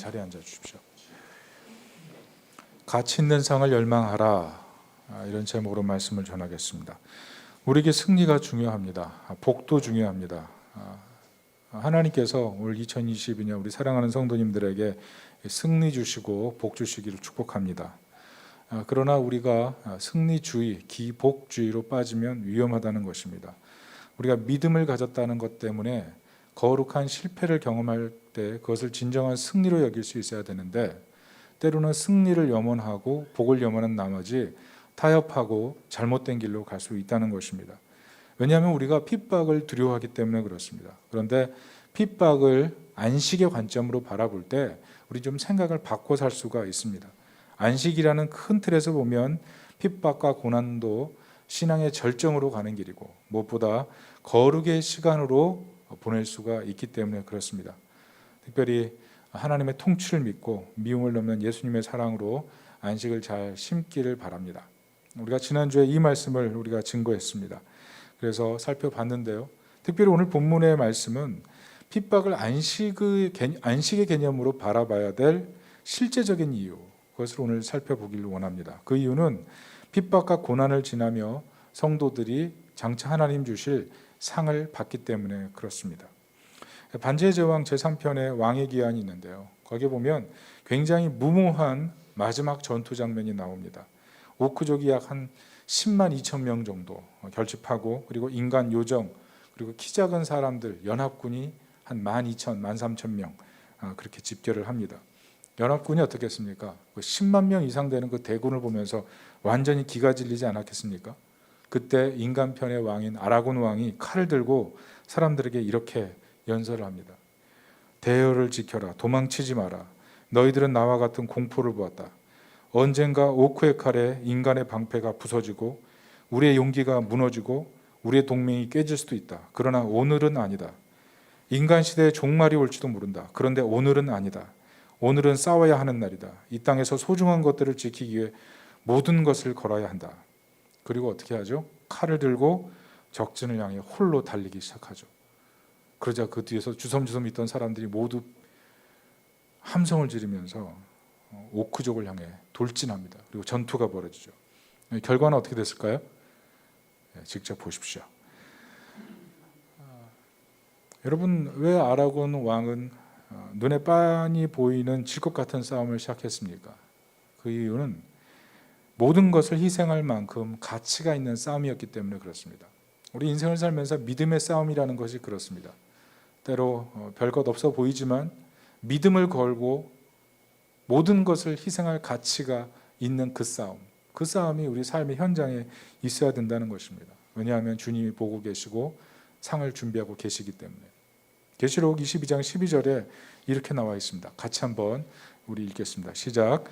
자리에 앉아 주십시오. 가치 있는 상을 열망하라, 이런 제목으로 말씀을 전하겠습니다. 우리에게 승리가 중요합니다. 복도 중요합니다. 하나님께서 올 2022년 우리 사랑하는 성도님들에게 승리 주시고 복 주시기를 축복합니다. 그러나 우리가 승리주의, 기복주의로 빠지면 위험하다는 것입니다. 우리가 믿음을 가졌다는 것 때문에 거룩한 실패를 경험할 때 그것을 진정한 승리로 여길 수 있어야 되는데, 때로는 승리를 염원하고 복을 염원한 나머지 타협하고 잘못된 길로 갈 수 있다는 것입니다. 왜냐하면 우리가 핍박을 두려워하기 때문에 그렇습니다. 그런데 핍박을 안식의 관점으로 바라볼 때 우리 좀 생각을 바꿔 살 수가 있습니다. 안식이라는 큰 틀에서 보면 핍박과 고난도 신앙의 절정으로 가는 길이고, 무엇보다 거룩의 시간으로 보낼 수가 있기 때문에 그렇습니다. 특별히 하나님의 통치를 믿고 미움을 넘는 예수님의 사랑으로 안식을 잘 심기를 바랍니다. 우리가 지난주에 이 말씀을 우리가 증거했습니다. 그래서 살펴봤는데요, 특별히 오늘 본문의 말씀은 핍박을 안식의 개념으로 바라봐야 될 실제적인 이유, 그것을 오늘 살펴보기를 원합니다. 그 이유는 핍박과 고난을 지나며 성도들이 장차 하나님 주실 상을 받기 때문에 그렇습니다. 반지의 제왕 제3편의 왕의 기한이 있는데요, 거기에 보면 굉장히 무모한 마지막 전투 장면이 나옵니다. 오크족이 약 한 10만 2천 명 정도 결집하고, 그리고 인간 요정, 그리고 키 작은 사람들 연합군이 한 12,000, 13,000명 그렇게 집결을 합니다. 연합군이 어떻겠습니까? 10만 명 이상 되는 그 대군을 보면서 완전히 기가 질리지 않았겠습니까? 그때 인간 편의 왕인 아라곤 왕이 칼을 들고 사람들에게 이렇게 연설을 합니다. 대열을 지켜라, 도망치지 마라. 너희들은 나와 같은 공포를 보았다. 언젠가 오크의 칼에 인간의 방패가 부서지고 우리의 용기가 무너지고 우리의 동맹이 깨질 수도 있다. 그러나 오늘은 아니다. 인간 시대의 종말이 올지도 모른다. 그런데 오늘은 아니다. 오늘은 싸워야 하는 날이다. 이 땅에서 소중한 것들을 지키기 위해 모든 것을 걸어야 한다. 그리고 어떻게 하죠? 칼을 들고 적진을 향해 홀로 달리기 시작하죠. 그러자 그 뒤에서 주섬주섬 있던 사람들이 모두 함성을 지르면서 오크족을 향해 돌진합니다. 그리고 전투가 벌어지죠. 결과는 어떻게 됐을까요? 직접 보십시오. 여러분, 왜 아라곤 왕은 눈에 빤히 보이는 질 것 같은 싸움을 시작했습니까? 그 이유는 모든 것을 희생할 만큼 가치가 있는 싸움이었기 때문에 그렇습니다. 우리 인생을 살면서 믿음의 싸움이라는 것이 그렇습니다. 때로 별것 없어 보이지만 믿음을 걸고 모든 것을 희생할 가치가 있는 그 싸움이 우리 삶의 현장에 있어야 된다는 것입니다. 왜냐하면 주님이 보고 계시고 상을 준비하고 계시기 때문에. 계시록 22장 12절에 이렇게 나와 있습니다. 같이 한번 우리 읽겠습니다. 시작.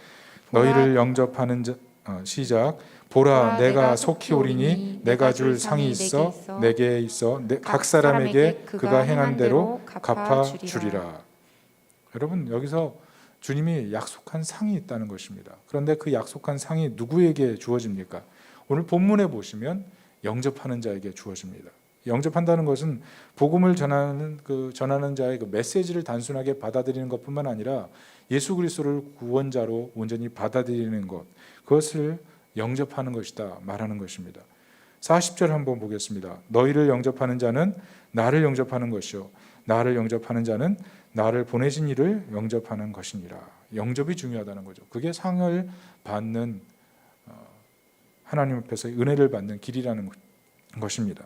너희를 영접하는 자, 시작. 보라, 내가 속히 오리니 내가 줄 상이 있어 내게 있어 각 사람에게 그가 행한 대로 갚아 주리라. 여러분, 여기서 주님이 약속한 상이 있다는 것입니다. 그런데 그 약속한 상이 누구에게 주어집니까? 오늘 본문에 보시면 영접하는 자에게 주어집니다. 영접한다는 것은 복음을 전하는 자의 그 메시지를 단순하게 받아들이는 것뿐만 아니라 예수 그리스도를 구원자로 온전히 받아들이는 것, 그것을 영접하는 것이다 말하는 것입니다. 40절 한번 보겠습니다. 너희를 영접하는 자는 나를 영접하는 것이요 나를 영접하는 자는 나를 보내신 이를 영접하는 것이니라. 영접이 중요하다는 거죠. 그게 상을 받는, 하나님 앞에서 은혜를 받는 길이라는 것입니다.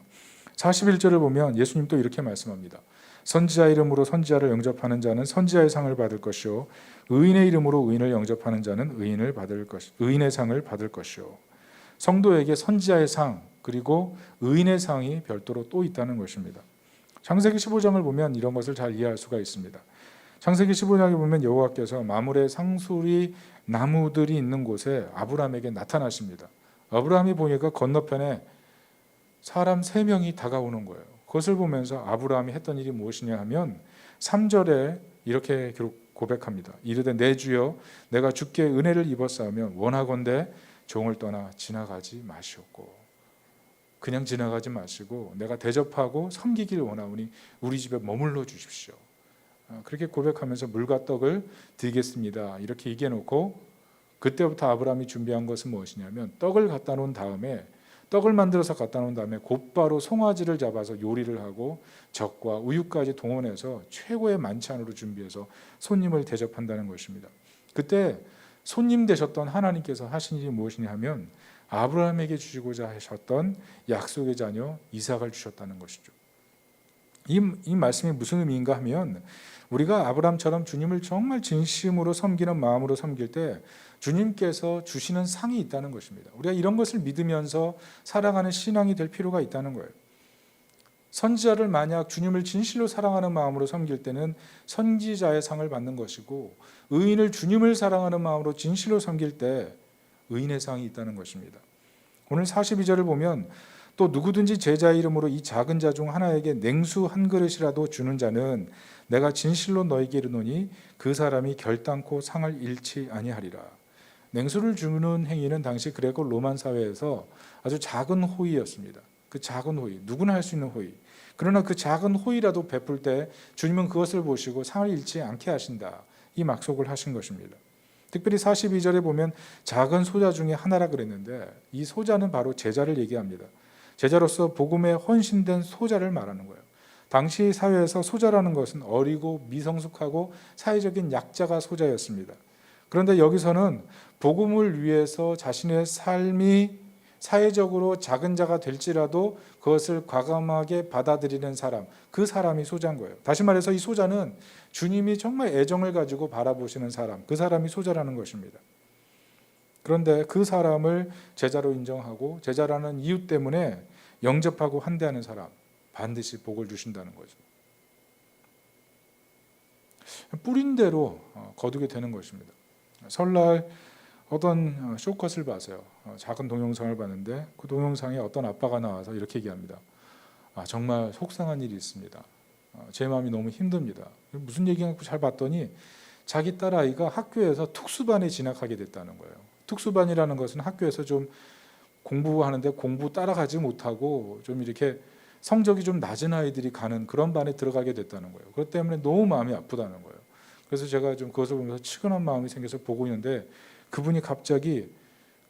41절을 보면 예수님 또 이렇게 말씀합니다. 선지자 이름으로 선지자를 영접하는 자는 선지자의 상을 받을 것이요 의인의 이름으로 의인을 영접하는 자는 의인의 상을 받을 것이요. 성도에게 선지자의 상 그리고 의인의 상이 별도로 또 있다는 것입니다. 창세기 15장을 보면 이런 것을 잘 이해할 수가 있습니다. 창세기 15장에 보면 여호와께서 마물의 상수리 나무들이 있는 곳에 아브라함에게 나타나십니다. 아브라함이 보니까 건너편에 사람 3명이 다가오는 거예요. 그것을 보면서 아브라함이 했던 일이 무엇이냐 하면 3절에 이렇게 고백합니다. 이르되 내 주여 내가 주께 은혜를 입었사오면 원하건대 종을 떠나 지나가지 마시옵고. 그냥 지나가지 마시고 내가 대접하고 섬기기를 원하오니 우리 집에 머물러 주십시오. 그렇게 고백하면서 물과 떡을 드리겠습니다. 이렇게 얘기해 놓고 그때부터 아브라함이 준비한 것은 무엇이냐면 떡을 갖다 놓은 다음에 떡을 만들어서 갖다 놓은 다음에 곧바로 송아지를 잡아서 요리를 하고 젖과 우유까지 동원해서 최고의 만찬으로 준비해서 손님을 대접한다는 것입니다. 그때 손님 되셨던 하나님께서 하신 일이 무엇이냐 하면 아브라함에게 주시고자 하셨던 약속의 자녀 이삭을 주셨다는 것이죠. 이 말씀이 무슨 의미인가 하면 우리가 아브라함처럼 주님을 정말 진심으로 섬기는 마음으로 섬길 때 주님께서 주시는 상이 있다는 것입니다. 우리가 이런 것을 믿으면서 살아가는 신앙이 될 필요가 있다는 거예요. 선지자를 만약 주님을 진실로 사랑하는 마음으로 섬길 때는 선지자의 상을 받는 것이고, 의인을 주님을 사랑하는 마음으로 진실로 섬길 때 의인의 상이 있다는 것입니다. 오늘 42절을 보면 또 누구든지 제자의 이름으로 이 작은 자 중 하나에게 냉수 한 그릇이라도 주는 자는 내가 진실로 너에게 이르노니 그 사람이 결단코 상을 잃지 아니하리라. 냉수를 주는 행위는 당시 그레고 로만 사회에서 아주 작은 호의였습니다. 그 작은 호의, 누구나 할 수 있는 호의. 그러나 그 작은 호의라도 베풀 때 주님은 그것을 보시고 상을 잃지 않게 하신다. 이 약속을 하신 것입니다. 특별히 42절에 보면 작은 소자 중에 하나라 그랬는데 이 소자는 바로 제자를 얘기합니다. 제자로서 복음에 헌신된 소자를 말하는 거예요. 당시 사회에서 소자라는 것은 어리고 미성숙하고 사회적인 약자가 소자였습니다. 그런데 여기서는 복음을 위해서 자신의 삶이 사회적으로 작은 자가 될지라도 그것을 과감하게 받아들이는 사람, 그 사람이 소자인 거예요. 다시 말해서 이 소자는 주님이 정말 애정을 가지고 바라보시는 사람, 그 사람이 소자라는 것입니다. 그런데 그 사람을 제자로 인정하고 제자라는 이유 때문에 영접하고 환대하는 사람, 반드시 복을 주신다는 거죠. 뿌린 대로 거두게 되는 것입니다. 설날 어떤 쇼컷을 봤어요. 작은 동영상을 봤는데 그 동영상에 어떤 아빠가 나와서 이렇게 얘기합니다. 정말 속상한 일이 있습니다. 제 마음이 너무 힘듭니다. 무슨 얘기인가 잘 봤더니 자기 딸아이가 학교에서 특수반에 진학하게 됐다는 거예요. 특수반이라는 것은 학교에서 좀 공부하는데 공부 따라가지 못하고 좀 이렇게 성적이 좀 낮은 아이들이 가는 그런 반에 들어가게 됐다는 거예요. 그것 때문에 너무 마음이 아프다는 거예요. 그래서 제가 좀 그것을 보면서 측은한 마음이 생겨서 보고 있는데 그분이 갑자기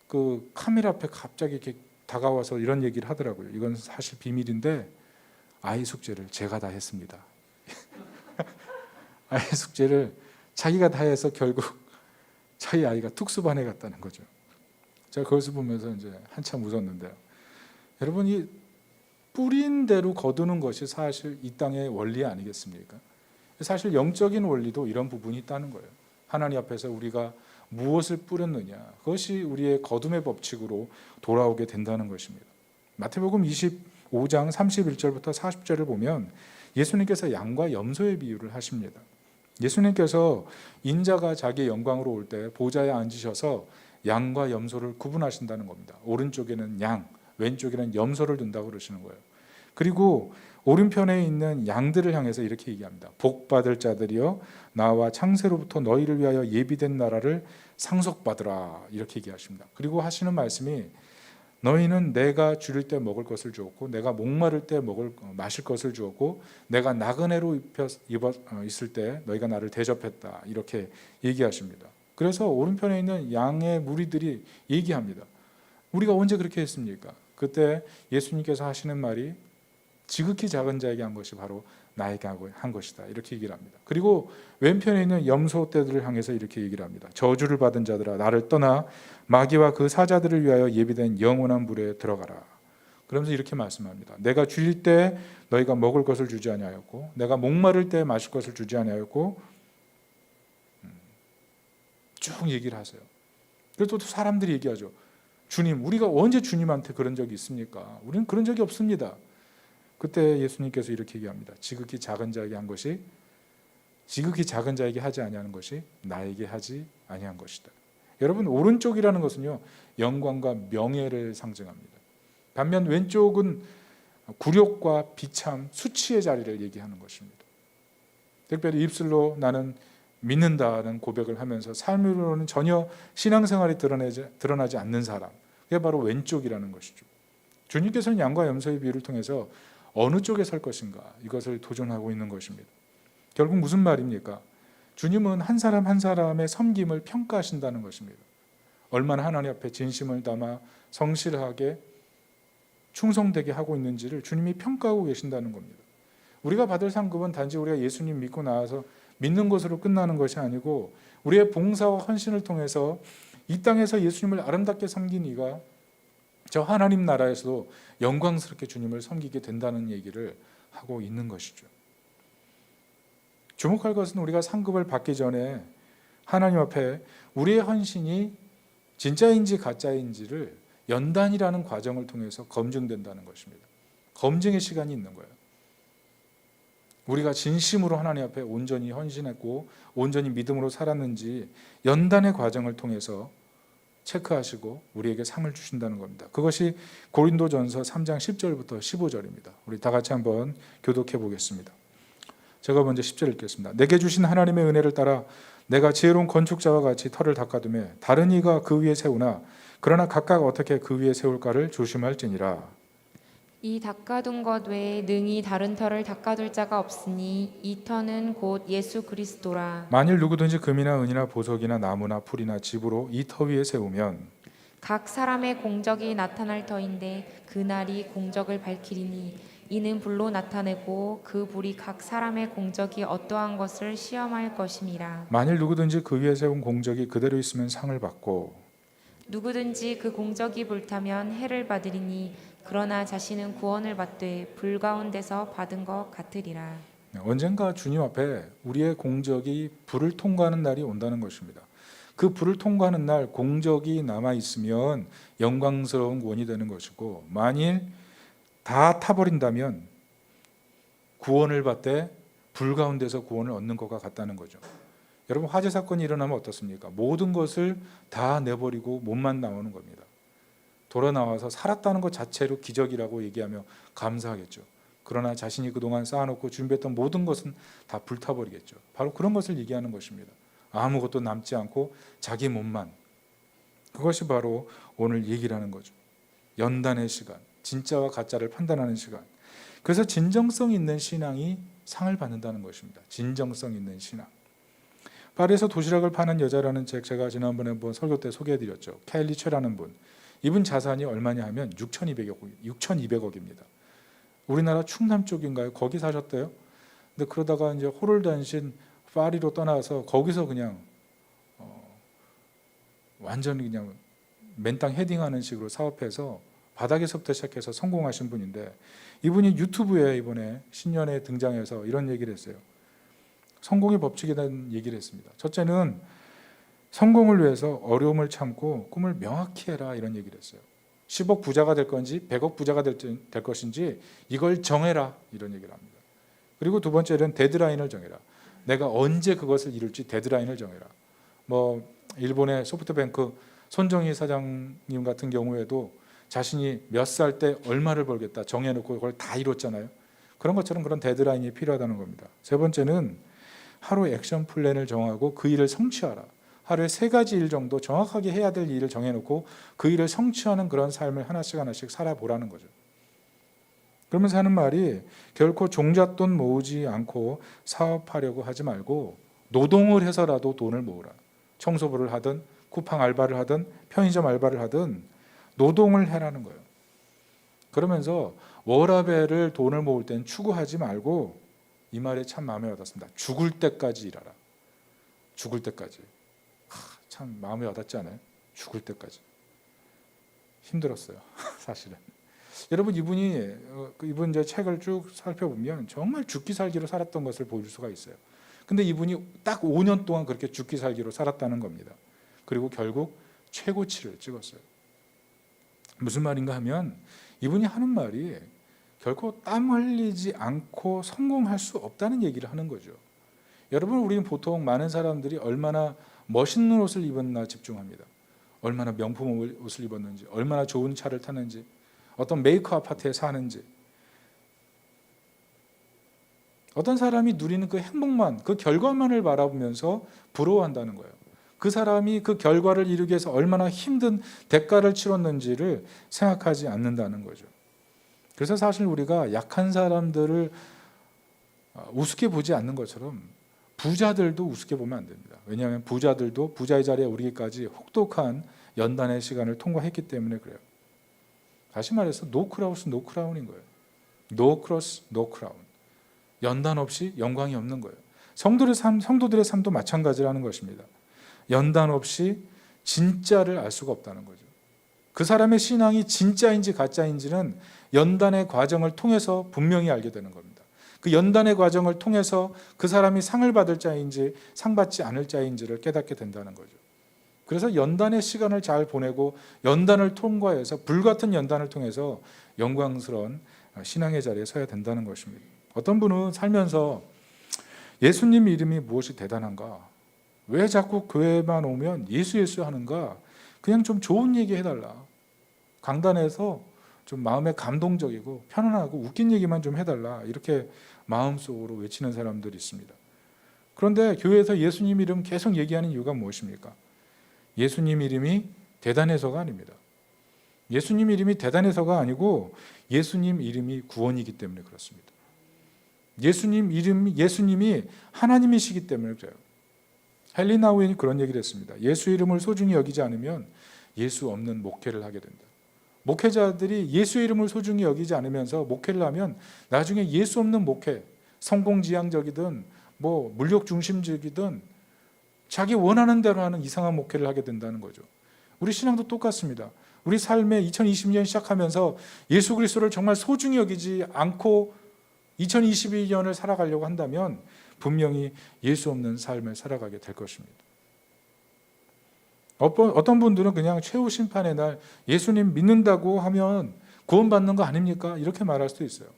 그 카메라 앞에 갑자기 이렇게 다가와서 이런 얘기를 하더라고요. 이건 사실 비밀인데 아이 숙제를 제가 다 했습니다. 아이 숙제를 자기가 다 해서 결국 자기 아이가 특수반에 갔다는 거죠. 제가 그것을 보면서 이제 한참 웃었는데요. 여러분, 이 뿌린 대로 거두는 것이 사실 이 땅의 원리 아니겠습니까? 사실 영적인 원리도 이런 부분이 있다는 거예요. 하나님 앞에서 우리가 무엇을 뿌렸느냐, 그것이 우리의 거둠의 법칙으로 돌아오게 된다는 것입니다. 마태복음 25장 31절부터 40절을 보면 예수님께서 양과 염소의 비유를 하십니다. 예수님께서 인자가 자기의 영광으로 올 때 보좌에 앉으셔서 양과 염소를 구분하신다는 겁니다. 오른쪽에는 양, 왼쪽에는 염소를 둔다고 그러시는 거예요. 그리고 오른편에 있는 양들을 향해서 이렇게 얘기합니다. 복받을 자들이여 나와 창세로부터 너희를 위하여 예비된 나라를 상속받으라, 이렇게 얘기하십니다. 그리고 하시는 말씀이 너희는 내가 줄일 때 먹을 것을 주었고 내가 목마를 때 마실 것을 주었고 내가 나그네로 있을 때 너희가 나를 대접했다, 이렇게 얘기하십니다. 그래서 오른편에 있는 양의 무리들이 얘기합니다. 우리가 언제 그렇게 했습니까? 그때 예수님께서 하시는 말이 지극히 작은 자에게 한 것이 바로 나에게 한 것이다, 이렇게 얘기를 합니다. 그리고 왼편에 있는 염소 떼들을 향해서 이렇게 얘기를 합니다. 저주를 받은 자들아 나를 떠나 마귀와 그 사자들을 위하여 예비된 영원한 불에 들어가라. 그러면서 이렇게 말씀합니다. 내가 줄일 때 너희가 먹을 것을 주지 아니하였고 내가 목마를 때 마실 것을 주지 아니하였고, 쭉 얘기를 하세요. 그래서 또 사람들이 얘기하죠. 주님, 우리가 언제 주님한테 그런 적이 있습니까? 우리는 그런 적이 없습니다. 그때 예수님께서 이렇게 얘기합니다. 지극히 작은 자에게 한 것이 지극히 작은 자에게 하지 아니하는 것이 나에게 하지 아니한 것이다. 여러분, 오른쪽이라는 것은요 영광과 명예를 상징합니다. 반면 왼쪽은 굴욕과 비참, 수치의 자리를 얘기하는 것입니다. 특별히 입술로 나는 믿는다는 고백을 하면서 삶으로는 전혀 신앙생활이 드러나지 않는 사람, 그게 바로 왼쪽이라는 것이죠. 주님께서는 양과 염소의 비유를 통해서 어느 쪽에 설 것인가, 이것을 도전하고 있는 것입니다. 결국 무슨 말입니까? 주님은 한 사람 한 사람의 섬김을 평가하신다는 것입니다. 얼마나 하나님 앞에 진심을 담아 성실하게 충성되게 하고 있는지를 주님이 평가하고 계신다는 겁니다. 우리가 받을 상급은 단지 우리가 예수님 믿고 나와서 믿는 것으로 끝나는 것이 아니고 우리의 봉사와 헌신을 통해서 이 땅에서 예수님을 아름답게 섬긴 이가 저 하나님 나라에서도 영광스럽게 주님을 섬기게 된다는 얘기를 하고 있는 것이죠. 주목할 것은 우리가 상급을 받기 전에 하나님 앞에 우리의 헌신이 진짜인지 가짜인지를 연단이라는 과정을 통해서 검증된다는 것입니다. 검증의 시간이 있는 거예요. 우리가 진심으로 하나님 앞에 온전히 헌신했고 온전히 믿음으로 살았는지 연단의 과정을 통해서 체크하시고 우리에게 상을 주신다는 겁니다. 그것이 고린도전서 3장 10절부터 15절입니다. 우리 다 같이 한번 교독해 보겠습니다. 제가 먼저 10절 읽겠습니다. 내게 주신 하나님의 은혜를 따라 내가 지혜로운 건축자와 같이 터를 닦아두며 다른 이가 그 위에 세우나 그러나 각각 어떻게 그 위에 세울까를 조심할지니라. 이 닦아둔 것 외에 능히 다른 터를 닦아둘 자가 없으니 이 터는 곧 예수 그리스도라. 만일 누구든지 금이나 은이나 보석이나 나무나 풀이나 집으로 이 터 위에 세우면 각 사람의 공적이 나타날 터인데 그날이 공적을 밝히리니 이는 불로 나타내고 그 불이 각 사람의 공적이 어떠한 것을 시험할 것임이라. 만일 누구든지 그 위에 세운 공적이 그대로 있으면 상을 받고 누구든지 그 공적이 불타면 해를 받으리니 그러나 자신은 구원을 받되 불 가운데서 받은 것 같으리라. 언젠가 주님 앞에 우리의 공적이 불을 통과하는 날이 온다는 것입니다. 그 불을 통과하는 날 공적이 남아있으면 영광스러운 구원이 되는 것이고 만일 다 타버린다면 구원을 받되 불 가운데서 구원을 얻는 것과 같다는 거죠. 여러분 화재 사건이 일어나면 어떻습니까? 모든 것을 다 내버리고 몸만 나오는 겁니다. 돌아 나와서 살았다는 것 자체로 기적이라고 얘기하며 감사하겠죠. 그러나 자신이 그동안 쌓아놓고 준비했던 모든 것은 다 불타버리겠죠. 바로 그런 것을 얘기하는 것입니다. 아무것도 남지 않고 자기 몸만. 그것이 바로 오늘 얘기를 하는 거죠. 연단의 시간, 진짜와 가짜를 판단하는 시간. 그래서 진정성 있는 신앙이 상을 받는다는 것입니다. 진정성 있는 신앙. 파리에서 도시락을 파는 여자라는 책 제가 지난번에 한번 설교 때 소개해드렸죠. 켈리 최라는 분. 이분 자산이 얼마냐 하면 6,200억입니다. 우리나라 충남 쪽인가요? 거기 사셨대요. 근데 그러다가 이제 호롤단신 파리로 떠나서 거기서 그냥 완전히 그냥 맨땅 헤딩하는 식으로 사업해서 바닥에서부터 시작해서 성공하신 분인데 이분이 유튜브에 이번에 신년에 등장해서 이런 얘기를 했어요. 성공의 법칙에 대한 얘기를 했습니다. 첫째는 성공을 위해서 어려움을 참고 꿈을 명확히 해라 이런 얘기를 했어요. 10억 부자가 될 건지 100억 부자가 될 것인지 이걸 정해라 이런 얘기를 합니다. 그리고 두 번째는 데드라인을 정해라. 내가 언제 그것을 이룰지 데드라인을 정해라. 뭐 일본의 소프트뱅크 손정희 사장님 같은 경우에도 자신이 몇 살 때 얼마를 벌겠다 정해놓고 그걸 다 이뤘잖아요. 그런 것처럼 그런 데드라인이 필요하다는 겁니다. 세 번째는 하루 액션 플랜을 정하고 그 일을 성취하라. 하루에 3가지 일 정도 정확하게 해야 될 일을 정해놓고 그 일을 성취하는 그런 삶을 하나씩 하나씩 살아보라는 거죠. 그러면서 하는 말이 결코 종잣돈 모으지 않고 사업하려고 하지 말고 노동을 해서라도 돈을 모으라. 청소부를 하든 쿠팡 알바를 하든 편의점 알바를 하든 노동을 해라는 거예요. 그러면서 워라밸을 돈을 모을 땐 추구하지 말고 이 말에 참 마음에 와닿습니다. 죽을 때까지 일하라. 죽을 때까지. 참 마음에 와닿지 않아요? 죽을 때까지. 힘들었어요. 사실은. 여러분 이분 이제 책을 쭉 살펴보면 정말 죽기 살기로 살았던 것을 볼 수가 있어요. 근데 이분이 딱 5년 동안 그렇게 죽기 살기로 살았다는 겁니다. 그리고 결국 최고치를 찍었어요. 무슨 말인가 하면 이분이 하는 말이 결코 땀 흘리지 않고 성공할 수 없다는 얘기를 하는 거죠. 여러분 우리는 보통 많은 사람들이 얼마나 멋있는 옷을 입었나 집중합니다. 얼마나 명품 옷을 입었는지, 얼마나 좋은 차를 타는지, 어떤 메이커 아파트에 사는지. 어떤 사람이 누리는 그 행복만, 그 결과만을 바라보면서 부러워한다는 거예요. 그 사람이 그 결과를 이루기 위해서 얼마나 힘든 대가를 치렀는지를 생각하지 않는다는 거죠. 그래서 사실 우리가 약한 사람들을 우습게 보지 않는 것처럼 부자들도 우습게 보면 안 됩니다. 왜냐하면 부자들도 부자의 자리에 오르기까지 혹독한 연단의 시간을 통과했기 때문에 그래요. 다시 말해서 노 크라우스 노 크라운인 거예요. 노 크로스 노 크라운. 연단 없이 영광이 없는 거예요. 성도들의 삶도 마찬가지라는 것입니다. 연단 없이 진짜를 알 수가 없다는 거죠. 그 사람의 신앙이 진짜인지 가짜인지는 연단의 과정을 통해서 분명히 알게 되는 겁니다. 그 연단의 과정을 통해서 그 사람이 상을 받을 자인지 상 받지 않을 자인지를 깨닫게 된다는 거죠. 그래서 연단의 시간을 잘 보내고 연단을 통과해서 불같은 연단을 통해서 영광스러운 신앙의 자리에 서야 된다는 것입니다. 어떤 분은 살면서 예수님 이름이 무엇이 대단한가? 왜 자꾸 교회만 오면 예수 예수 하는가? 그냥 좀 좋은 얘기 해달라. 강단에서 좀 마음에 감동적이고 편안하고 웃긴 얘기만 좀 해달라. 이렇게 마음속으로 외치는 사람들이 있습니다. 그런데 교회에서 예수님 이름 계속 얘기하는 이유가 무엇입니까? 예수님 이름이 대단해서가 아닙니다. 예수님 이름이 대단해서가 아니고 예수님 이름이 구원이기 때문에 그렇습니다. 예수님이 하나님이시기 때문에 그래요. 헨리 나우엔이 그런 얘기를 했습니다. 예수 이름을 소중히 여기지 않으면 예수 없는 목회를 하게 된다. 목회자들이 예수 이름을 소중히 여기지 않으면서 목회를 하면 나중에 예수 없는 목회, 성공지향적이든 뭐 물욕 중심적이든 자기 원하는 대로 하는 이상한 목회를 하게 된다는 거죠. 우리 신앙도 똑같습니다. 우리 삶에 2020년 시작하면서 예수 그리스도를 정말 소중히 여기지 않고 2022년을 살아가려고 한다면 분명히 예수 없는 삶을 살아가게 될 것입니다. 어떤 분들은 그냥 최후 심판의 날 예수님 믿는다고 하면 구원받는 거 아닙니까? 이렇게 말할 수도 있어요.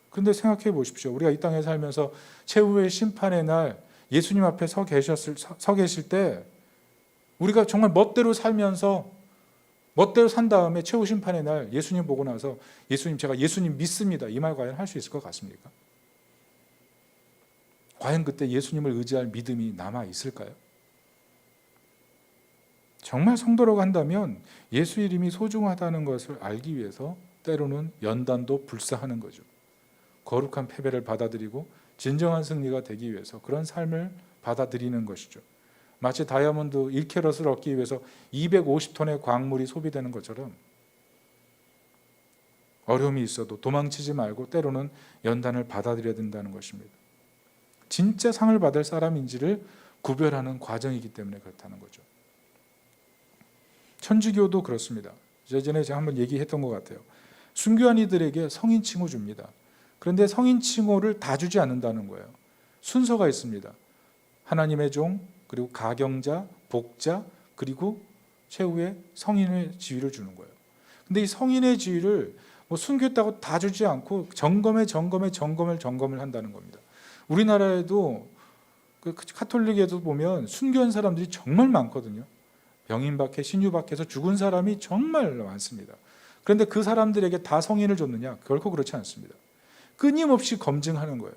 그런데 생각해 보십시오. 우리가 이 땅에 살면서 최후의 심판의 날 예수님 앞에 서 계실 때 우리가 정말 멋대로 살면서 멋대로 산 다음에 최후 심판의 날 예수님 보고 나서 예수님 제가 예수님 믿습니다. 이 말 과연 할 수 있을 것 같습니까? 과연 그때 예수님을 의지할 믿음이 남아 있을까요? 정말 성도라고 한다면 예수 이름이 소중하다는 것을 알기 위해서 때로는 연단도 불사하는 거죠. 거룩한 패배를 받아들이고 진정한 승리가 되기 위해서 그런 삶을 받아들이는 것이죠. 마치 다이아몬드 1캐럿을 얻기 위해서 250톤의 광물이 소비되는 것처럼 어려움이 있어도 도망치지 말고 때로는 연단을 받아들여야 된다는 것입니다. 진짜 상을 받을 사람인지를 구별하는 과정이기 때문에 그렇다는 거죠. 천주교도 그렇습니다. 예전에 제가 한번 얘기했던 것 같아요. 순교한 이들에게 성인 칭호 줍니다. 그런데 성인 칭호를 다 주지 않는다는 거예요. 순서가 있습니다. 하나님의 종, 그리고 가경자, 복자, 그리고 최후의 성인의 지위를 주는 거예요. 근데 이 성인의 지위를 뭐 순교했다고 다 주지 않고 점검을 한다는 겁니다. 우리나라에도 그 카톨릭에도 보면 순교한 사람들이 정말 많거든요. 병인박해, 신유박해서 죽은 사람이 정말 많습니다. 그런데 그 사람들에게 다 성인을 줬느냐? 결코 그렇지 않습니다. 끊임없이 검증하는 거예요.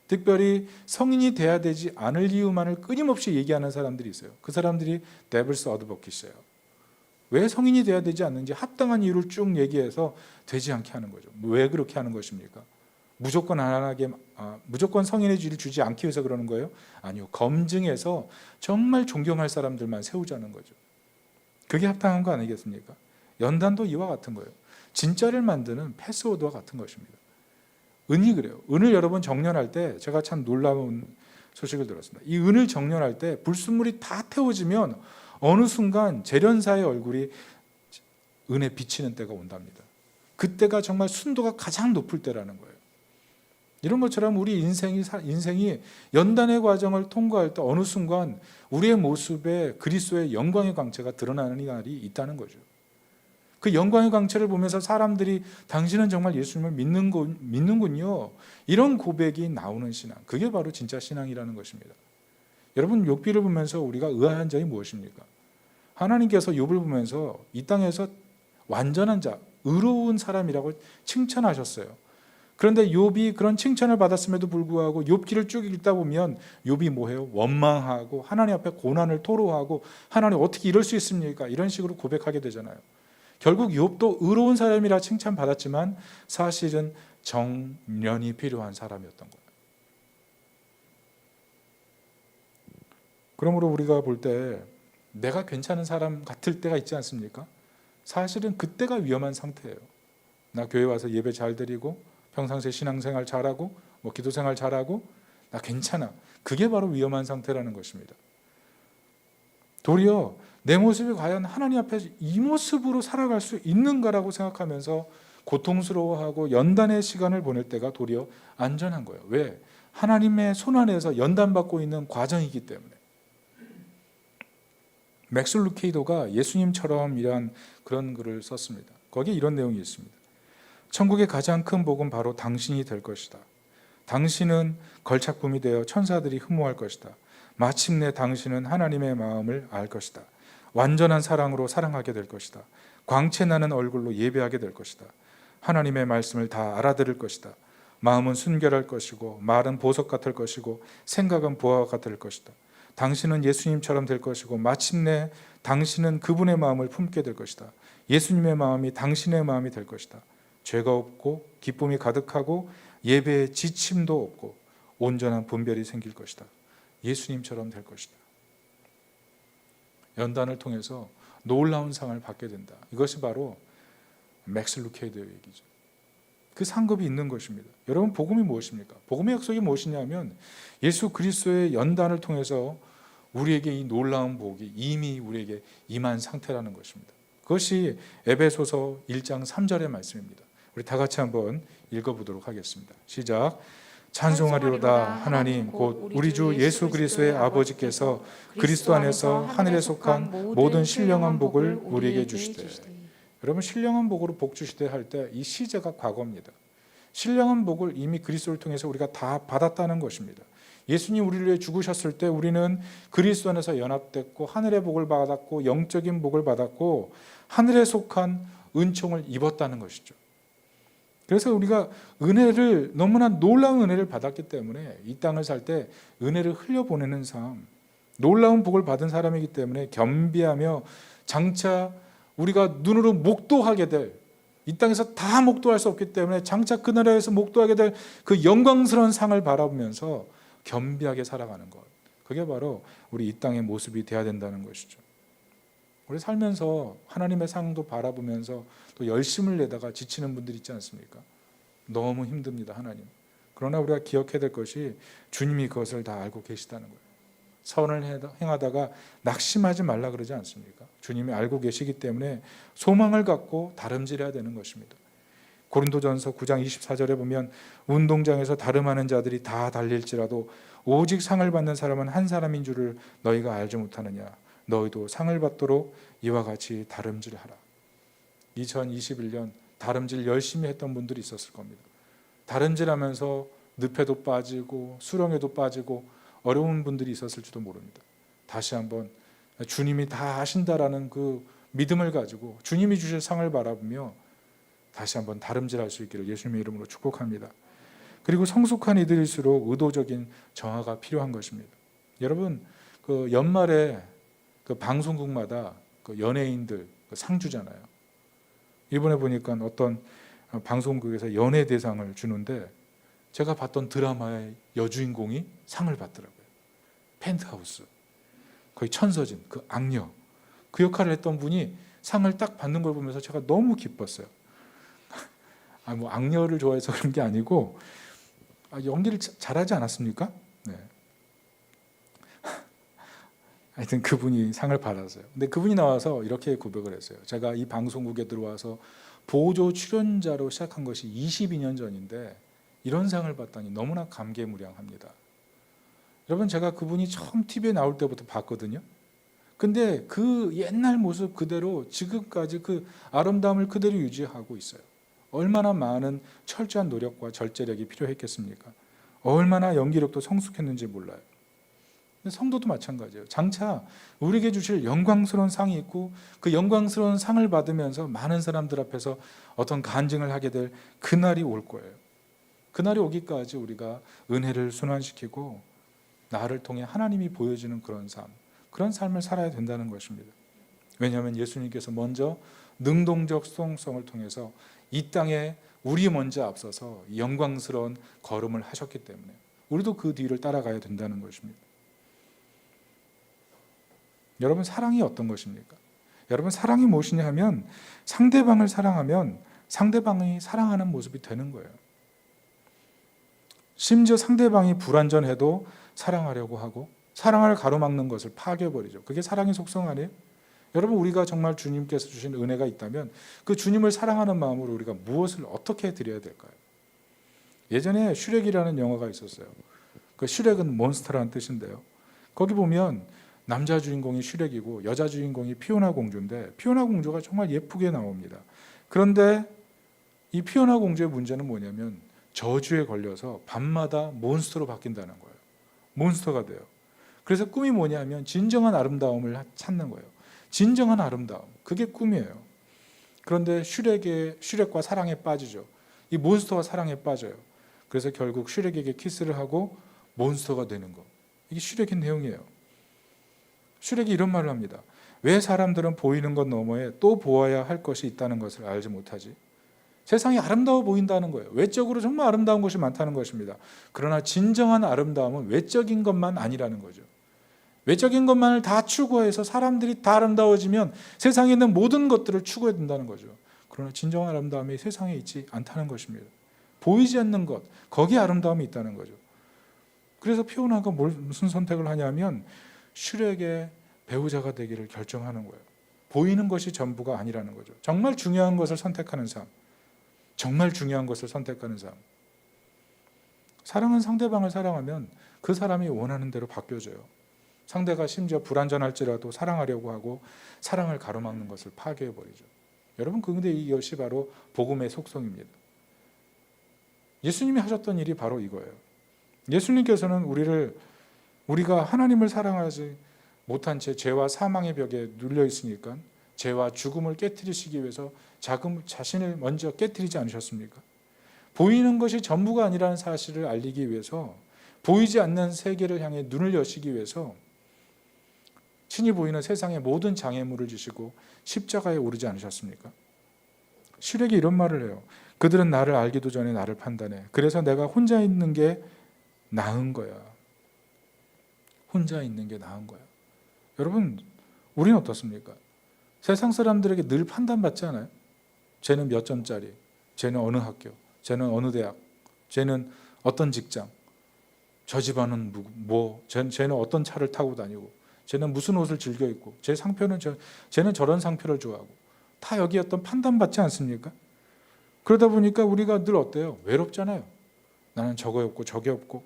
특별히 성인이 돼야 되지 않을 이유만을 끊임없이 얘기하는 사람들이 있어요. 그 사람들이 데블스 어드버킷이에요. 왜 성인이 돼야 되지 않는지 합당한 이유를 쭉 얘기해서 되지 않게 하는 거죠. 왜 그렇게 하는 것입니까? 무조건 성인의 지위를 주지 않기 위해서 그러는 거예요? 아니요. 검증해서 정말 존경할 사람들만 세우자는 거죠. 그게 합당한 거 아니겠습니까? 연단도 이와 같은 거예요. 진짜를 만드는 패스워드와 같은 것입니다. 은이 그래요. 은을 여러분 정련할 때 제가 참 놀라운 소식을 들었습니다. 이 은을 정련할 때 불순물이 다 태워지면 어느 순간 재련사의 얼굴이 은에 비치는 때가 온답니다. 그때가 정말 순도가 가장 높을 때라는 거예요. 이런 것처럼 우리 인생이 연단의 과정을 통과할 때 어느 순간 우리의 모습에 그리스도의 영광의 광채가 드러나는 날이 있다는 거죠. 그 영광의 광채를 보면서 사람들이 당신은 정말 예수님을 믿는군요. 이런 고백이 나오는 신앙. 그게 바로 진짜 신앙이라는 것입니다. 여러분 욥기를 보면서 우리가 의아한 점이 무엇입니까? 하나님께서 욥을 보면서 이 땅에서 완전한 자, 의로운 사람이라고 칭찬하셨어요. 그런데 욥이 그런 칭찬을 받았음에도 불구하고 욥기를 쭉 읽다 보면 욥이 뭐해요? 원망하고 하나님 앞에 고난을 토로하고 하나님 어떻게 이럴 수 있습니까? 이런 식으로 고백하게 되잖아요. 결국 욥도 의로운 사람이라 칭찬받았지만 사실은 정련이 필요한 사람이었던 거예요. 그러므로 우리가 볼 때 내가 괜찮은 사람 같을 때가 있지 않습니까? 사실은 그때가 위험한 상태예요. 나 교회 와서 예배 잘 드리고 평상시에 신앙생활 잘하고 뭐 기도생활 잘하고 나 괜찮아. 그게 바로 위험한 상태라는 것입니다. 도리어 내 모습이 과연 하나님 앞에 이 모습으로 살아갈 수 있는가라고 생각하면서 고통스러워하고 연단의 시간을 보낼 때가 도리어 안전한 거예요. 왜? 하나님의 손안에서 연단받고 있는 과정이기 때문에. 맥스 루케이도가 예수님처럼이란 그런 글을 썼습니다. 거기에 이런 내용이 있습니다. 천국의 가장 큰 복은 바로 당신이 될 것이다. 당신은 걸작품이 되어 천사들이 흠모할 것이다. 마침내 당신은 하나님의 마음을 알 것이다. 완전한 사랑으로 사랑하게 될 것이다. 광채나는 얼굴로 예배하게 될 것이다. 하나님의 말씀을 다 알아들을 것이다. 마음은 순결할 것이고 말은 보석 같을 것이고 생각은 보화와 같을 것이다. 당신은 예수님처럼 될 것이고 마침내 당신은 그분의 마음을 품게 될 것이다. 예수님의 마음이 당신의 마음이 될 것이다. 죄가 없고 기쁨이 가득하고 예배에 지침도 없고 온전한 분별이 생길 것이다. 예수님처럼 될 것이다. 연단을 통해서 놀라운 상을 받게 된다. 이것이 바로 맥스 루케이드의 얘기죠. 그 상급이 있는 것입니다. 여러분, 복음이 무엇입니까? 복음의 약속이 무엇이냐면 예수 그리스도의 연단을 통해서 우리에게 이 놀라운 복이 이미 우리에게 임한 상태라는 것입니다. 그것이 에베소서 1장 3절의 말씀입니다. 우리 다 같이 한번 읽어보도록 하겠습니다. 시작. 찬송하리로다 하나님 곧 우리 주 예수 그리스도의 아버지께서 그리스도 안에서 하늘에 속한 모든 신령한 복을 우리에게 주시되. 여러분, 신령한 복으로 복 주시되 할 때 이 시제가 과거입니다. 신령한 복을 이미 그리스도를 통해서 우리가 다 받았다는 것입니다. 예수님 우리를 위해 죽으셨을 때 우리는 그리스도 안에서 연합됐고 하늘의 복을 받았고 영적인 복을 받았고 하늘에 속한 은총을 입었다는 것이죠. 그래서 우리가 은혜를, 너무나 놀라운 은혜를 받았기 때문에 이 땅을 살 때 은혜를 흘려보내는 삶, 놀라운 복을 받은 사람이기 때문에 겸비하며 장차 우리가 눈으로 목도하게 될, 이 땅에서 다 목도할 수 없기 때문에 장차 그 나라에서 목도하게 될 그 영광스러운 상을 바라보면서 겸비하게 살아가는 것, 그게 바로 우리 이 땅의 모습이 되어야 된다는 것이죠. 우리 살면서 하나님의 상도 바라보면서 또 열심을 내다가 지치는 분들 있지 않습니까? 너무 힘듭니다, 하나님. 그러나 우리가 기억해야 될 것이 주님이 그것을 다 알고 계시다는 거예요. 선을 행하다가 낙심하지 말라 그러지 않습니까? 주님이 알고 계시기 때문에 소망을 갖고 다름질해야 되는 것입니다. 고린도전서 9장 24절에 보면 운동장에서 다름하는 자들이 다 달릴지라도 오직 상을 받는 사람은 한 사람인 줄을 너희가 알지 못하느냐. 너희도 상을 받도록 이와 같이 다름질하라. 2021년 다름질 열심히 했던 분들이 있었을 겁니다. 다름질하면서 늪에도 빠지고 수렁에도 빠지고 어려운 분들이 있었을지도 모릅니다. 다시 한번 주님이 다 아신다라는 그 믿음을 가지고 주님이 주실 상을 바라보며 다시 한번 다름질할 수 있기를 예수님의 이름으로 축복합니다. 그리고 성숙한 이들일수록 의도적인 정화가 필요한 것입니다. 여러분, 그 연말에 그 방송국마다 그 연예인들 상 주잖아요. 이번에 보니까 어떤 방송국에서 연예 대상을 주는데 제가 봤던 드라마의 여주인공이 상을 받더라고요. 펜트하우스, 거의 천서진, 그 악녀, 그 역할을 했던 분이 상을 딱 받는 걸 보면서 제가 너무 기뻤어요. 뭐 악녀를 좋아해서 그런 게 아니고 연기를 잘하지 않았습니까? 네. 하여튼 그분이 상을 받았어요. 근데 그분이 나와서 이렇게 고백을 했어요. 제가 이 방송국에 들어와서 보조 출연자로 시작한 것이 22년 전인데 이런 상을 받다니 너무나 감개무량합니다. 여러분, 제가 그분이 처음 TV에 나올 때부터 봤거든요. 근데 그 옛날 모습 그대로 지금까지 그 아름다움을 그대로 유지하고 있어요. 얼마나 많은 철저한 노력과 절제력이 필요했겠습니까? 얼마나 연기력도 성숙했는지 몰라요. 성도도 마찬가지예요. 장차 우리에게 주실 영광스러운 상이 있고 그 영광스러운 상을 받으면서 많은 사람들 앞에서 어떤 간증을 하게 될 그날이 올 거예요. 그날이 오기까지 우리가 은혜를 순환시키고 나를 통해 하나님이 보여주는 그런 삶, 그런 삶을 살아야 된다는 것입니다. 왜냐하면 예수님께서 먼저 능동적 수동성을 통해서 이 땅에 우리 먼저 앞서서 영광스러운 걸음을 하셨기 때문에 우리도 그 뒤를 따라가야 된다는 것입니다. 여러분, 사랑이 어떤 것입니까? 여러분, 사랑이 무엇이냐 하면 상대방을 사랑하면 상대방이 사랑하는 모습이 되는 거예요. 심지어 상대방이 불완전해도 사랑하려고 하고 사랑을 가로막는 것을 파괴해버리죠. 그게 사랑의 속성 아니에요? 여러분, 우리가 정말 주님께서 주신 은혜가 있다면 그 주님을 사랑하는 마음으로 우리가 무엇을 어떻게 드려야 될까요? 예전에 슈렉이라는 영화가 있었어요. 그 슈렉은 몬스터라는 뜻인데요. 거기 보면 남자 주인공이 슈렉이고 여자 주인공이 피오나 공주인데 피오나 공주가 정말 예쁘게 나옵니다. 그런데 이 피오나 공주의 문제는 뭐냐면 저주에 걸려서 밤마다 몬스터로 바뀐다는 거예요. 몬스터가 돼요. 그래서 꿈이 뭐냐면 진정한 아름다움을 찾는 거예요. 진정한 아름다움, 그게 꿈이에요. 그런데 슈렉과 사랑에 빠지죠. 이 몬스터와 사랑에 빠져요. 그래서 결국 슈렉에게 키스를 하고 몬스터가 되는 거. 이게 슈렉의 내용이에요. 슈렉이 이런 말을 합니다. 왜 사람들은 보이는 것 너머에 또 보아야 할 것이 있다는 것을 알지 못하지? 세상이 아름다워 보인다는 거예요. 외적으로 정말 아름다운 것이 많다는 것입니다. 그러나 진정한 아름다움은 외적인 것만 아니라는 거죠. 외적인 것만을 다 추구해서 사람들이 다 아름다워지면 세상에 있는 모든 것들을 추구해야 된다는 거죠. 그러나 진정한 아름다움이 세상에 있지 않다는 것입니다. 보이지 않는 것, 거기에 아름다움이 있다는 거죠. 그래서 피오나가 무슨 선택을 하냐면 슈렉의 배우자가 되기를 결정하는 거예요. 보이는 것이 전부가 아니라는 거죠. 정말 중요한 것을 선택하는 삶, 정말 중요한 것을 선택하는 삶. 사랑은 상대방을 사랑하면 그 사람이 원하는 대로 바뀌어져요. 상대가 심지어 불완전할지라도 사랑하려고 하고 사랑을 가로막는 것을 파괴해버리죠. 여러분, 그런데 이것이 바로 복음의 속성입니다. 예수님이 하셨던 일이 바로 이거예요. 예수님께서는 우리가 하나님을 사랑하지 못한 채 죄와 사망의 벽에 눌려 있으니까 죄와 죽음을 깨트리시기 위해서 자신을 먼저 깨트리지 않으셨습니까? 보이는 것이 전부가 아니라는 사실을 알리기 위해서 보이지 않는 세계를 향해 눈을 여시기 위해서 친히 보이는 세상의 모든 장애물을 지시고 십자가에 오르지 않으셨습니까? 슈렉이 이런 말을 해요. 그들은 나를 알기도 전에 나를 판단해. 그래서 내가 혼자 있는 게 나은 거야. 혼자 있는 게 나은 거야. 여러분, 우리는 어떻습니까? 세상 사람들에게 늘 판단받지 않아요? 쟤는 몇 점짜리, 쟤는 어느 학교, 쟤는 어느 대학, 쟤는 어떤 직장, 저 집안은 뭐, 쟤는 어떤 차를 타고 다니고, 쟤는 무슨 옷을 즐겨 입고, 쟤는 저런 상표를 좋아하고, 다 여기 어떤 판단받지 않습니까? 그러다 보니까 우리가 늘 어때요? 외롭잖아요. 나는 저거 없고 저게 없고.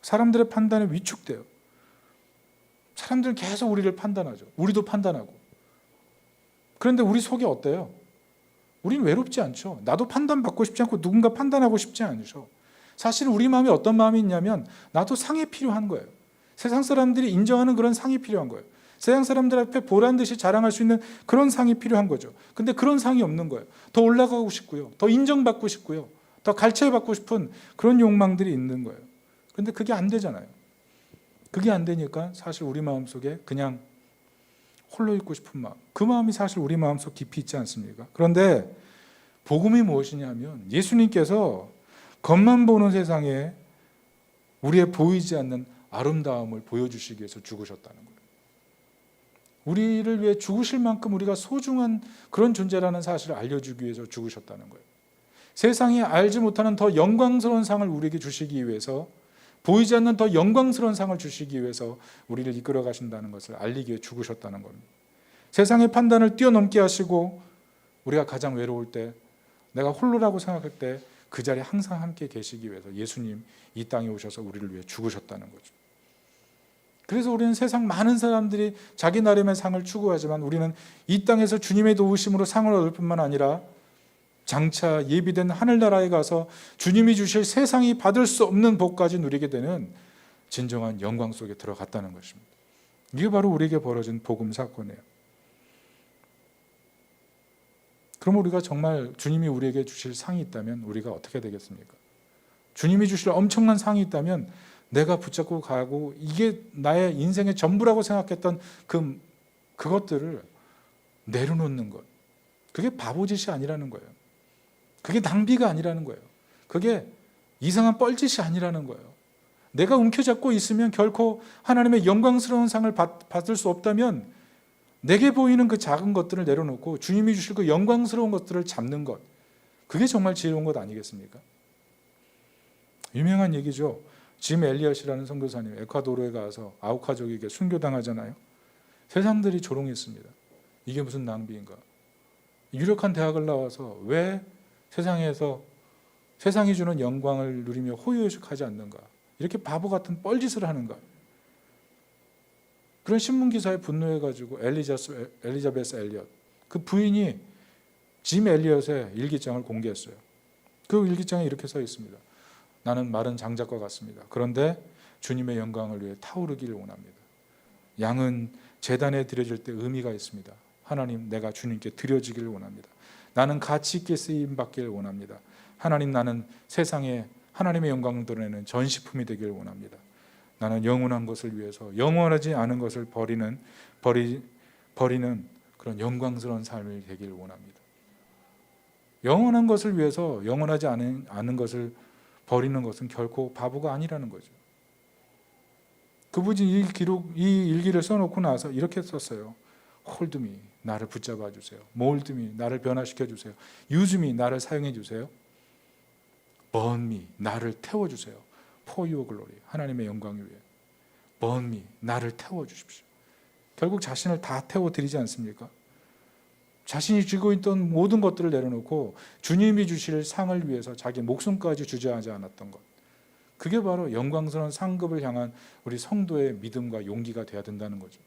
사람들의 판단에 위축돼요. 사람들은 계속 우리를 판단하죠. 우리도 판단하고. 그런데 우리 속이 어때요? 우린 외롭지 않죠. 나도 판단받고 싶지 않고 누군가 판단하고 싶지 않으셔. 사실 우리 마음에 어떤 마음이 있냐면 나도 상이 필요한 거예요. 세상 사람들이 인정하는 그런 상이 필요한 거예요. 세상 사람들 앞에 보란 듯이 자랑할 수 있는 그런 상이 필요한 거죠. 근데 그런 상이 없는 거예요. 더 올라가고 싶고요. 더 인정받고 싶고요. 더 갈채받고 싶은 그런 욕망들이 있는 거예요. 근데 그게 안 되잖아요. 그게 안 되니까 사실 우리 마음속에 그냥 홀로 있고 싶은 마음, 그 마음이 사실 우리 마음속 깊이 있지 않습니까? 그런데 복음이 무엇이냐면 예수님께서 겉만 보는 세상에 우리의 보이지 않는 아름다움을 보여주시기 위해서 죽으셨다는 거예요. 우리를 위해 죽으실 만큼 우리가 소중한 그런 존재라는 사실을 알려주기 위해서 죽으셨다는 거예요. 세상이 알지 못하는 더 영광스러운 상을 우리에게 주시기 위해서, 보이지 않는 더 영광스러운 상을 주시기 위해서 우리를 이끌어 가신다는 것을 알리기 위해 죽으셨다는 겁니다. 세상의 판단을 뛰어넘게 하시고 우리가 가장 외로울 때, 내가 홀로라고 생각할 때 그 자리에 항상 함께 계시기 위해서 예수님 이 땅에 오셔서 우리를 위해 죽으셨다는 거죠. 그래서 우리는 세상 많은 사람들이 자기 나름의 상을 추구하지만 우리는 이 땅에서 주님의 도우심으로 상을 얻을 뿐만 아니라 장차 예비된 하늘나라에 가서 주님이 주실 세상이 받을 수 없는 복까지 누리게 되는 진정한 영광 속에 들어갔다는 것입니다. 이게 바로 우리에게 벌어진 복음 사건이에요. 그럼 우리가 정말 주님이 우리에게 주실 상이 있다면 우리가 어떻게 되겠습니까? 주님이 주실 엄청난 상이 있다면 내가 붙잡고 가고 이게 나의 인생의 전부라고 생각했던 그것들을 내려놓는 것, 그게 바보짓이 아니라는 거예요. 그게 낭비가 아니라는 거예요. 그게 이상한 뻘짓이 아니라는 거예요. 내가 움켜잡고 있으면 결코 하나님의 영광스러운 상을 받을 수 없다면 내게 보이는 그 작은 것들을 내려놓고 주님이 주실 그 영광스러운 것들을 잡는 것, 그게 정말 지혜로운 것 아니겠습니까? 유명한 얘기죠. 짐 엘리엇이라는 선교사님, 에콰도르에 가서 아우카족에게 순교당하잖아요. 세상들이 조롱했습니다. 이게 무슨 낭비인가? 유력한 대학을 나와서 왜 세상에서 세상이 주는 영광을 누리며 호의호식하지 않는가? 이렇게 바보 같은 뻘짓을 하는가? 그런 신문기사에 분노해가지고 엘리자베스 엘리엇, 그 부인이 짐 엘리엇의 일기장을 공개했어요. 그 일기장에 이렇게 써 있습니다. 나는 마른 장작과 같습니다. 그런데 주님의 영광을 위해 타오르기를 원합니다. 양은 제단에 드려질 때 의미가 있습니다. 하나님, 내가 주님께 드려지기를 원합니다. 나는 가치 있게 쓰임 받기를 원합니다. 하나님, 나는 세상에 하나님의 영광을 드러내는 전시품이 되기를 원합니다. 나는 영원한 것을 위해서 영원하지 않은 것을 버리는 그런 영광스러운 삶이 되기를 원합니다. 영원한 것을 위해서 영원하지 않은 것을 버리는 것은 결코 바보가 아니라는 거죠. 그분이 이 일기를 써놓고 나서 이렇게 썼어요. Hold me, 나를 붙잡아 주세요. Mold me, 나를 변화시켜 주세요. Use me, 나를 사용해 주세요. Burn me, 나를 태워 주세요. For your glory, 하나님의 영광을 위해. Burn me, 나를 태워 주십시오. 결국 자신을 다 태워 드리지 않습니까? 자신이 쥐고 있던 모든 것들을 내려놓고 주님이 주실 상을 위해서 자기 목숨까지 주저하지 않았던 것, 그게 바로 영광스러운 상급을 향한 우리 성도의 믿음과 용기가 되어야 된다는 거죠.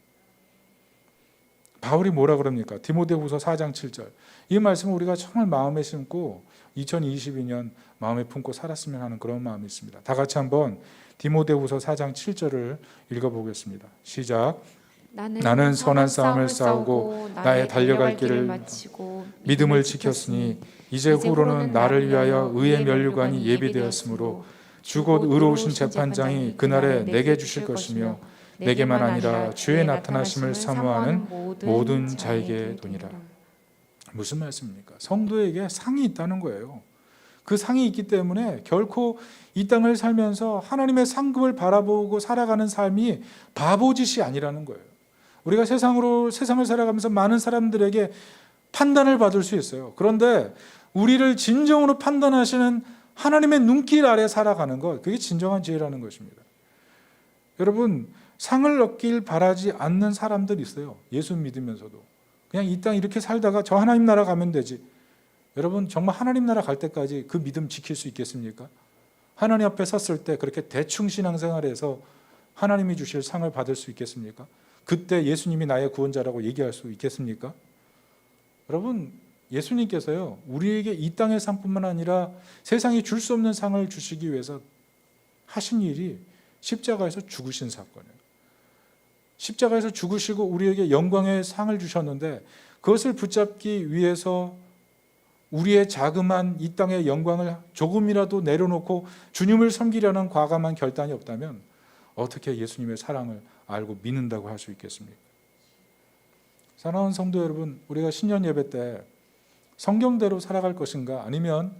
바울이 뭐라 그럽니까? 디모데후서 4장 7절. 이 말씀을 우리가 정말 마음에 심고 2022년 마음에 품고 살았으면 하는 그런 마음이 있습니다. 다 같이 한번 디모데후서 4장 7절을 읽어보겠습니다. 시작. 나는 선한 싸움을 싸우고 나의 달려갈 길을 마치고 믿음을 지켰으니 이제 후로는 나를 위하여 의의 면류관이 예비되었으므로 주 곧 의로우신 재판장이 그날에 내게 주실 것이며 내게만 아니라 주의 나타나심을 사모하는 모든 자에게 도니라. 무슨 말씀입니까? 성도에게 상이 있다는 거예요. 그 상이 있기 때문에 결코 이 땅을 살면서 하나님의 상급을 바라보고 살아가는 삶이 바보짓이 아니라는 거예요. 우리가 세상을 살아가면서 많은 사람들에게 판단을 받을 수 있어요. 그런데 우리를 진정으로 판단하시는 하나님의 눈길 아래 살아가는 것, 그게 진정한 지혜라는 것입니다. 여러분, 상을 얻길 바라지 않는 사람들이 있어요. 예수 믿으면서도 그냥 이 땅 이렇게 살다가 저 하나님 나라 가면 되지. 여러분, 정말 하나님 나라 갈 때까지 그 믿음 지킬 수 있겠습니까? 하나님 앞에 섰을 때 그렇게 대충 신앙생활해서 하나님이 주실 상을 받을 수 있겠습니까? 그때 예수님이 나의 구원자라고 얘기할 수 있겠습니까? 여러분, 예수님께서요, 우리에게 이 땅의 상뿐만 아니라 세상이 줄 수 없는 상을 주시기 위해서 하신 일이 십자가에서 죽으신 사건이에요. 십자가에서 죽으시고 우리에게 영광의 상을 주셨는데, 그것을 붙잡기 위해서 우리의 자그마한 이 땅의 영광을 조금이라도 내려놓고 주님을 섬기려는 과감한 결단이 없다면 어떻게 예수님의 사랑을 알고 믿는다고 할 수 있겠습니까? 사랑하는 성도 여러분, 우리가 신년 예배 때 성경대로 살아갈 것인가, 아니면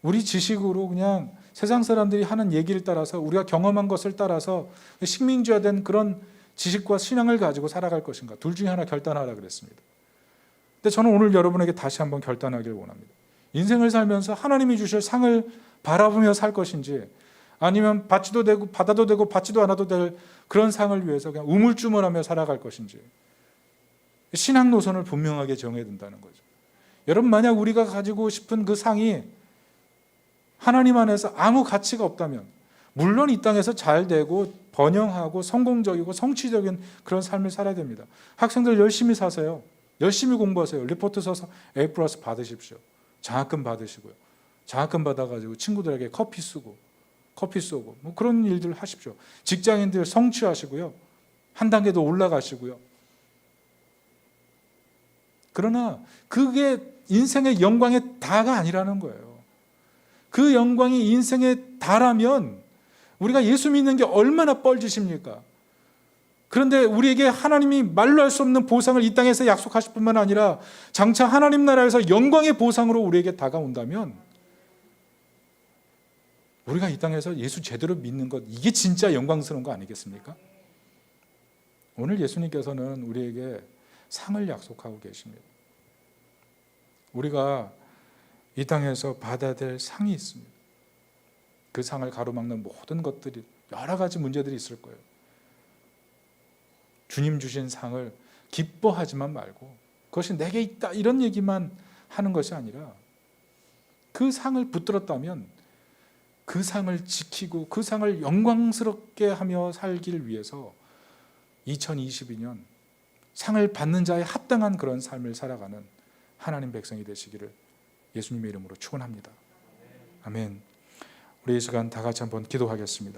우리 지식으로 그냥 세상 사람들이 하는 얘기를 따라서 우리가 경험한 것을 따라서 식민지화된 그런 지식과 신앙을 가지고 살아갈 것인가, 둘 중에 하나 결단하라 그랬습니다. 근데 저는 오늘 여러분에게 다시 한번 결단하기를 원합니다. 인생을 살면서 하나님이 주실 상을 바라보며 살 것인지, 아니면 받지도 되고 받아도 되고 받지도 않아도 될 그런 상을 위해서 그냥 우물쭈물하며 살아갈 것인지, 신앙 노선을 분명하게 정해야 된다는 거죠. 여러분, 만약 우리가 가지고 싶은 그 상이 하나님 안에서 아무 가치가 없다면, 물론 이 땅에서 잘 되고 번영하고 성공적이고 성취적인 그런 삶을 살아야 됩니다. 학생들 열심히 사세요. 열심히 공부하세요. 리포트 써서 A+ 받으십시오. 장학금 받으시고요. 장학금 받아가지고 친구들에게 커피 쏘고 뭐 그런 일들 하십시오. 직장인들 성취하시고요. 한 단계 더 올라가시고요. 그러나 그게 인생의 영광의 다가 아니라는 거예요. 그 영광이 인생의 다라면 우리가 예수 믿는 게 얼마나 뻘짓입니까? 그런데 우리에게 하나님이 말로 할 수 없는 보상을 이 땅에서 약속하실 뿐만 아니라 장차 하나님 나라에서 영광의 보상으로 우리에게 다가온다면 우리가 이 땅에서 예수 제대로 믿는 것, 이게 진짜 영광스러운 거 아니겠습니까? 오늘 예수님께서는 우리에게 상을 약속하고 계십니다. 우리가 이 땅에서 받아야 될 상이 있습니다. 그 상을 가로막는 모든 것들이, 여러 가지 문제들이 있을 거예요. 주님 주신 상을 기뻐하지만 말고 그것이 내게 있다 이런 얘기만 하는 것이 아니라 그 상을 붙들었다면 그 상을 지키고 그 상을 영광스럽게 하며 살기를 위해서 2022년 상을 받는 자에 합당한 그런 삶을 살아가는 하나님 백성이 되시기를 예수님의 이름으로 축원합니다. 아멘. 우리 이 시간 다 같이 한번 기도하겠습니다.